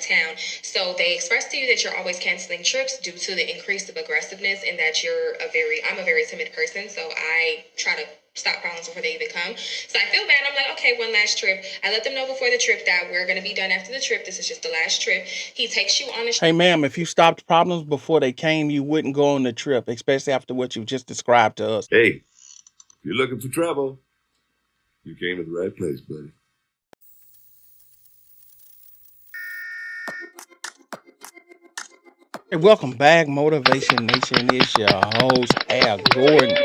town. So they expressed to you that you're always canceling trips due to the increase of aggressiveness and that I'm a very timid person. So I try to stop problems before they even come. So I feel bad. I'm like, okay, one last trip. I let them know before the trip that we're going to be done after the trip. This is just the last trip. He takes you on a Hey, ma'am, if you stopped problems before they came, you wouldn't go on the trip, especially after what you just described to us. Hey, if you're looking for trouble, you came to the right place, buddy. Hey, welcome back, Motivation Nation. It's your host, Al Gordon.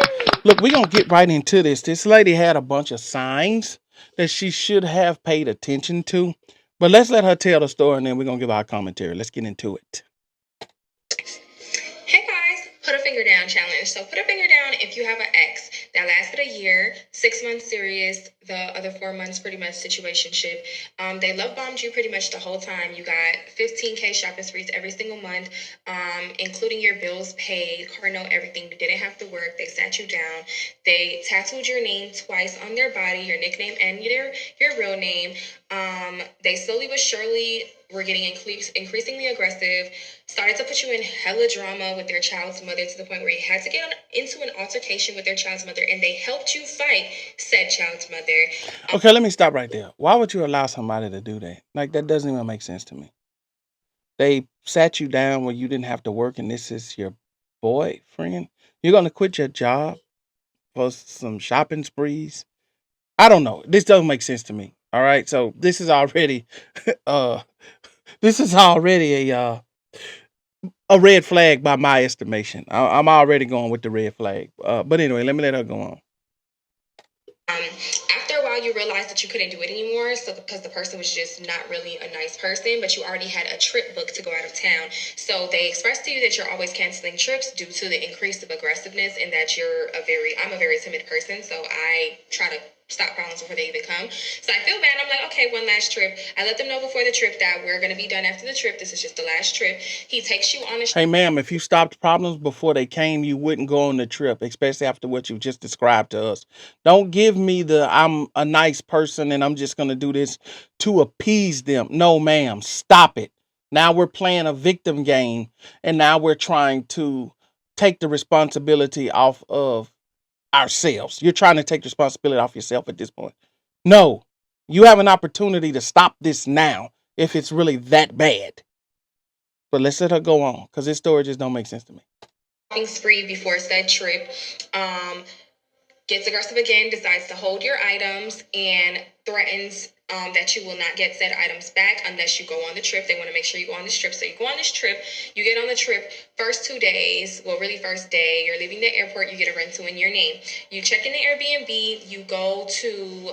Look, we're going to get right into this. This lady had a bunch of signs that she should have paid attention to. But let's let her tell the story, and then we're going to give our commentary. Let's get into it. Hey guys, put a finger down challenge. So put a finger down if you have an ex that lasted a year, 6 months serious, the other 4 months pretty much situationship. They love bombed you pretty much the whole time. You got 15K shopping sprees every single month, including your bills paid, car note, everything. You didn't have to work. They sat you down. They tattooed your name twice on their body, your nickname and your real name. They slowly but surely were getting increasingly aggressive, started to put you in hella drama with their child's mother to the point where you had to get into an altercation with their child's mother, and they helped you fight said child's mother. Okay, let me stop right there. Why would you allow somebody to do that? Like, that doesn't even make sense to me. They sat you down where you didn't have to work, and this is your boyfriend? You're going to quit your job for some shopping sprees? I don't know. This doesn't make sense to me. All right. So this is already uh a red flag by my estimation. I'm already going with the red flag. But anyway, let me let her go on. After a while, you realized that you couldn't do it anymore. So because the person was just not really a nice person, but you already had a trip booked to go out of town. So they expressed to you that you're always canceling trips due to the increase of aggressiveness and that I'm a very timid person. So I try to stop problems before they even come. So I feel bad. I'm like, okay, one last trip. I let them know before the trip that we're going to be done after the trip. This is just the last trip. He takes you on a Hey, ma'am, if you stopped problems before they came, you wouldn't go on the trip, especially after what you just described to us. Don't give me the I'm a nice person and I'm just going to do this to appease them. No, ma'am, stop it. Now we're playing a victim game, and now we're trying to take the responsibility off of ourselves. You're trying to take responsibility off yourself at this point. No, you have an opportunity to stop this now if it's really that bad. But let's let her go on, because this story just don't make sense to me. shopping spree before said trip. Gets aggressive again, decides to hold your items, and threatens that you will not get said items back unless you go on the trip. They want to make sure you go on this trip. So you go on this trip, you get on the trip, first 2 days, well, really first day, you're leaving the airport, you get a rental in your name. You check in the Airbnb, you go to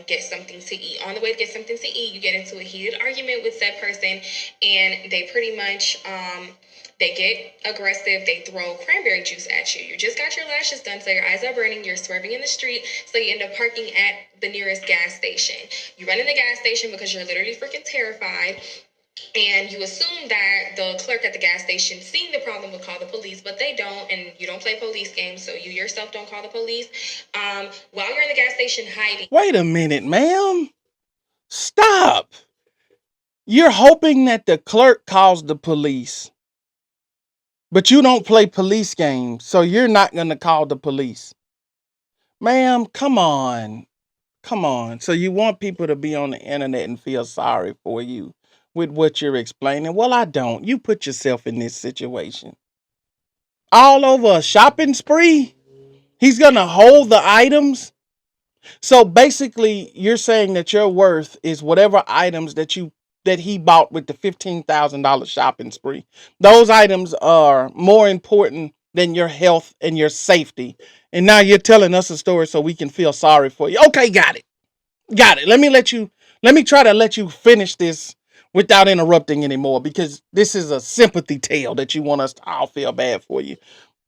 get something to eat. On the way to get something to eat, you get into a heated argument with that person, and they pretty much they get aggressive. They throw cranberry juice at you. You just got your lashes done, so your eyes are burning. You're swerving in the street, so you end up parking at the nearest gas station. You run in the gas station because you're literally freaking terrified. And you assume that the clerk at the gas station, seeing the problem, would call the police, but they don't, and you don't play police games, so you yourself don't call the police. While you're in the gas station hiding. Wait a minute, ma'am. Stop. You're hoping that the clerk calls the police, but you don't play police games, so you're not going to call the police. Ma'am, come on. Come on. So you want people to be on the internet and feel sorry for you with what you're explaining? Well, I don't. You put yourself in this situation. All over a shopping spree? He's going to hold the items? So basically, you're saying that your worth is whatever items that he bought with the $15,000 shopping spree. Those items are more important than your health and your safety. And now you're telling us a story so we can feel sorry for you. Okay, got it. Got it. Let me try to let you finish this without interrupting anymore, because this is a sympathy tale that you want us to all feel bad for you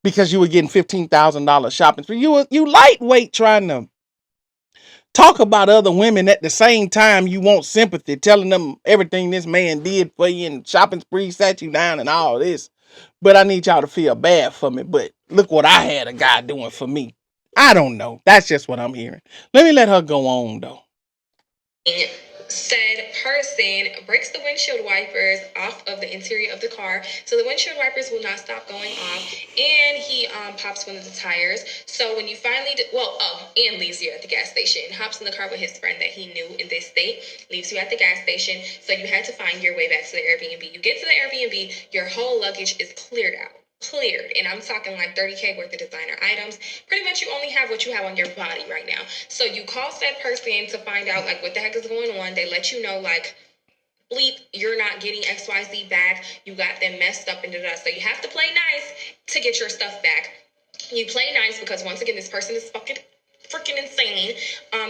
because you were getting $15,000 shopping spree. You lightweight trying to talk about other women at the same time you want sympathy, telling them everything this man did for you and shopping spree sat you down and all this. But I need y'all to feel bad for me. But look what I had a guy doing for me. I don't know. That's just what I'm hearing. Let me let her go on, though. said person breaks the windshield wipers off of the interior of the car, so the windshield wipers will not stop going off, and he pops one of the tires. So when you finally and leaves you at the gas station, hops in the car with his friend that he knew in this state, leaves you at the gas station. So you had to find your way back to the Airbnb. You get to the Airbnb, your whole luggage is cleared, and I'm talking like 30K worth of designer items. Pretty much you only have what you have on your body right now. So you call said person to find out like what the heck is going on. They let you know like, bleep, you're not getting XYZ back, you got them messed up and da. So you have to play nice to get your stuff back. You play nice because once again this person is freaking insane.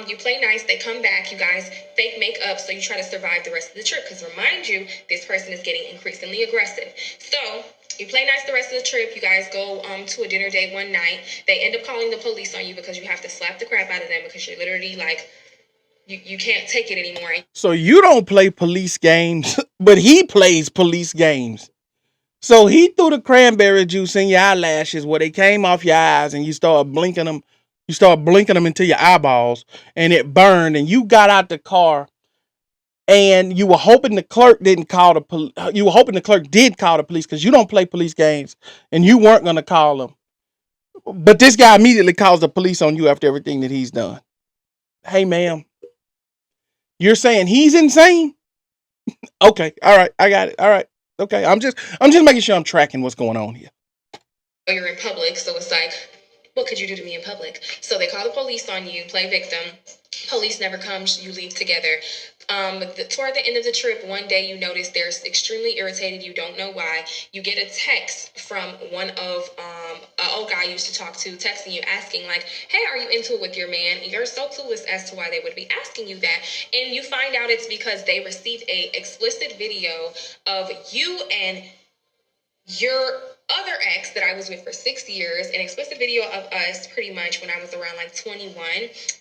You play nice, they come back, you guys fake make up, so you try to survive the rest of the trip, because remind you, this person is getting increasingly aggressive. So you play nice the rest of the trip. You guys go to a dinner date one night. They end up calling the police on you because you have to slap the crap out of them because you're literally like, you can't take it anymore. So you don't play police games, but he plays police games. So he threw the cranberry juice in your eyelashes where they came off your eyes, and you start blinking them. You start blinking them into your eyeballs, and it burned. And you got out the car, and you were hoping the clerk didn't call the police. You were hoping the clerk did call the police because you don't play police games, and you weren't gonna call them. But this guy immediately calls the police on you after everything that he's done. Hey, ma'am, you're saying he's insane? Okay, all right, I got it. All right, okay, I'm just making sure I'm tracking what's going on here. You're in public, so it's like, what could you do to me in public? So they call the police on you, play victim. Police never comes, you leave together. Toward the end of the trip, one day you notice they're extremely irritated. You don't know why. You get a text from one of an old guy I used to talk to, texting you, asking like, "Hey, are you into it with your man?" You're so clueless as to why they would be asking you that, and you find out it's because they received a explicit video of you and your other ex that I was with for 6 years, an explicit video of us pretty much when I was around like 21,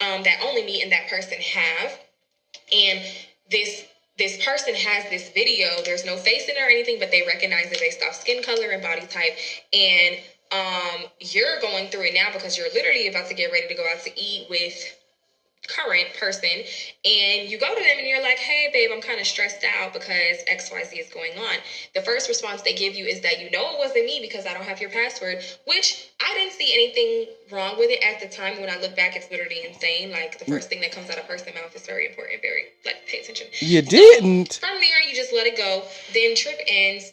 that only me and that person have. And this person has this video. There's no face in it or anything, but they recognize it based off skin color and body type. And you're going through it now because you're literally about to get ready to go out to eat with current person, and you go to them and you're like, "Hey babe, I'm kind of stressed out because XYZ is going on." The first response they give you is that you know it wasn't me because I don't have your password, which I didn't see anything wrong with it at the time. When I look back, it's literally insane. Like, the first thing that comes out of a person's mouth is very important, very, like, pay attention. You didn't. So, from there, you just let it go. Then trip ends.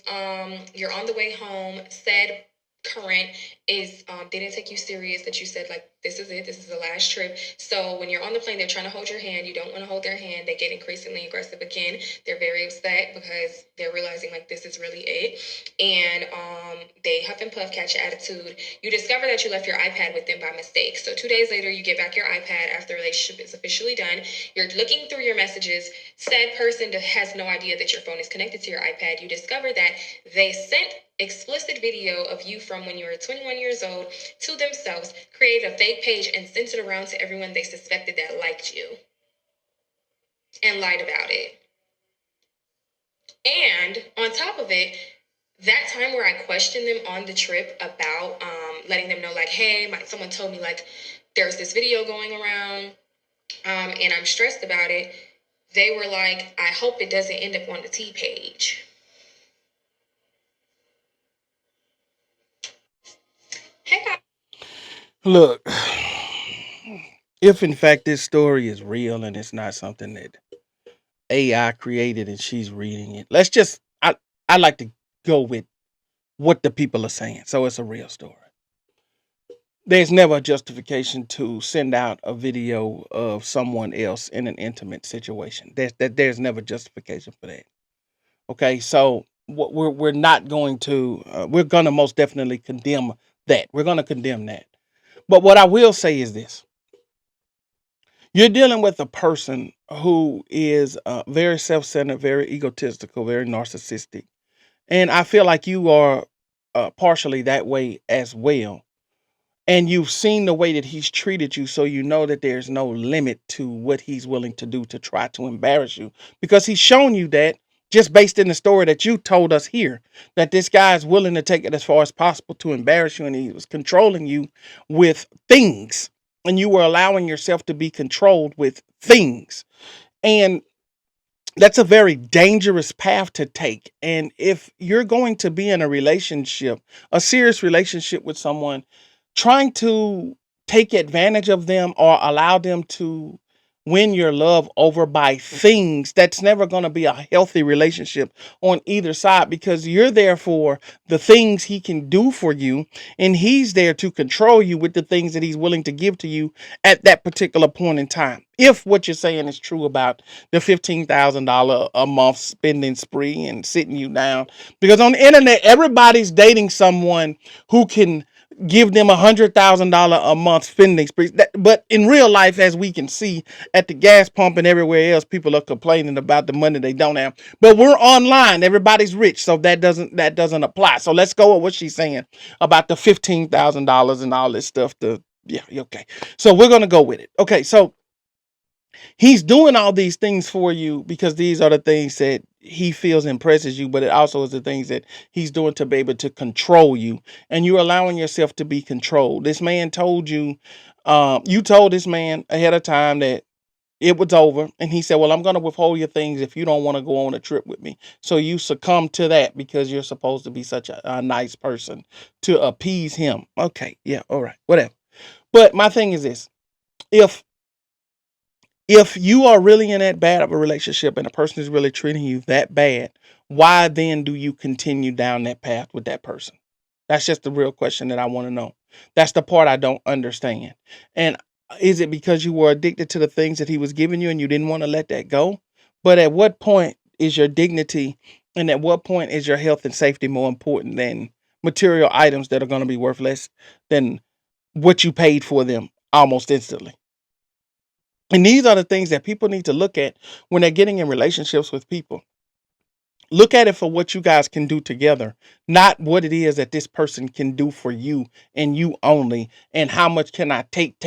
You're on the way home. Said current is didn't take you serious, that you said like, this is it, this is the last trip. So when you're on the plane, they're trying to hold your hand, you don't want to hold their hand, they get increasingly aggressive again. They're very upset because they're realizing like this is really it, and they huff and puff, catch your attitude. You discover that you left your iPad with them by mistake. So 2 days later, you get back your iPad after the relationship is officially done. You're looking through your messages. Said person has no idea that your phone is connected to your iPad. You discover that they sent explicit video of you from when you were 21 years old to themselves, created a fake page and sent it around to everyone they suspected that liked you, and lied about it. And on top of it, that time where I questioned them on the trip about letting them know like, hey, someone told me like there's this video going around and I'm stressed about it, they were like, I hope it doesn't end up on the T page. Look, if in fact this story is real and it's not something that AI created and she's reading it, I like to go with what the people are saying. So it's a real story. There's never a justification to send out a video of someone else in an intimate situation. There's never justification for that. Okay, so what we're not going to we're gonna most definitely condemn that. We're gonna condemn that. But what I will say is this: you're dealing with a person who is very self-centered, very egotistical, very narcissistic, and I feel like you are partially that way as well. And you've seen the way that he's treated you, so you know that there's no limit to what he's willing to do to try to embarrass you, because he's shown you that just based in the story that you told us here, that this guy is willing to take it as far as possible to embarrass you, and he was controlling you with things, and you were allowing yourself to be controlled with things. And That's a very dangerous path to take. And if you're going to be in a relationship, a serious relationship with someone, trying to take advantage of them or allow them to win your love over by things, that's never going to be a healthy relationship on either side, because you're there for the things he can do for you, and he's there to control you with the things that he's willing to give to you at that particular point in time. If what you're saying is true about the $15,000 a month spending spree and sitting you down, because on the internet, everybody's dating someone who can give them $100,000 a month spending spree. But in real life, as we can see at the gas pump and everywhere else, people are complaining about the money they don't have. But we're online; everybody's rich, so that doesn't apply. So let's go with what she's saying about the $15,000 and all this stuff. Yeah, okay. So we're gonna go with it. Okay, so he's doing all these things for you because these are the things that he feels impresses you, but it also is the things that he's doing to be able to control you, and you're allowing yourself to be controlled. This man told you, you told this man ahead of time that it was over, and he said, well, I'm going to withhold your things if you don't want to go on a trip with me. So you succumb to that because you're supposed to be such a nice person to appease him. Okay, yeah, all right, whatever. But my thing is this: if you are really in that bad of a relationship and a person is really treating you that bad, why then do you continue down that path with that person? That's just the real question that I want to know. That's the part I don't understand. And is it because you were addicted to the things that he was giving you and you didn't want to let that go? But at what point is your dignity and at what point is your health and safety more important than material items that are going to be worth less than what you paid for them almost instantly? And these are the things that people need to look at when they're getting in relationships with people. Look at it for what you guys can do together, not what it is that this person can do for you and you only, and how much can I take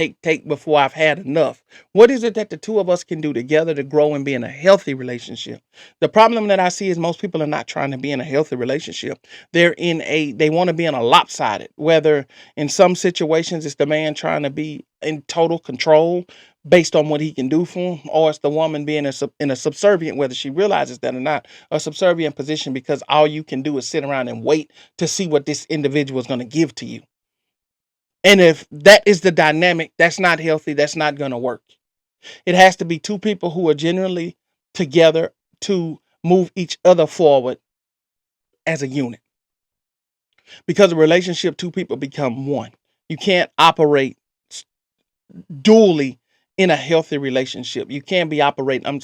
before I've had enough. What is it that the two of us can do together to grow and be in a healthy relationship? The problem that I see is most people are not trying to be in a healthy relationship. They want to be in a lopsided, whether in some situations it's the man trying to be in total control based on what he can do for him, or it's the woman being in a subservient, whether she realizes that or not, a subservient position, because all you can do is sit around and wait to see what this individual is going to give to you. And if that is the dynamic, that's not healthy. That's not going to work. It has to be two people who are genuinely together to move each other forward as a unit. Because a relationship, two people become one. You can't operate dually in a healthy relationship. You can't be operating,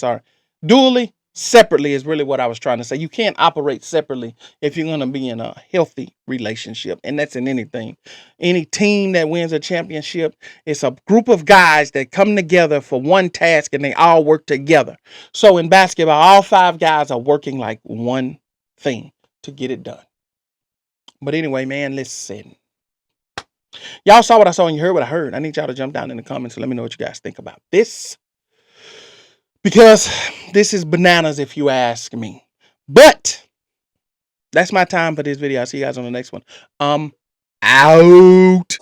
dually, separately is really what I was trying to say. You can't operate separately if you're going to be in a healthy relationship. And that's in anything. Any team that wins a championship, it's a group of guys that come together for one task and they all work together. So in basketball, all five guys are working like one thing to get it done. But anyway, man, listen. Y'all saw what I saw and you heard what I heard. I need y'all to jump down in the comments and let me know what you guys think about this, because this is bananas if you ask me. But that's my time for this video. I'll see you guys on the next one. Out.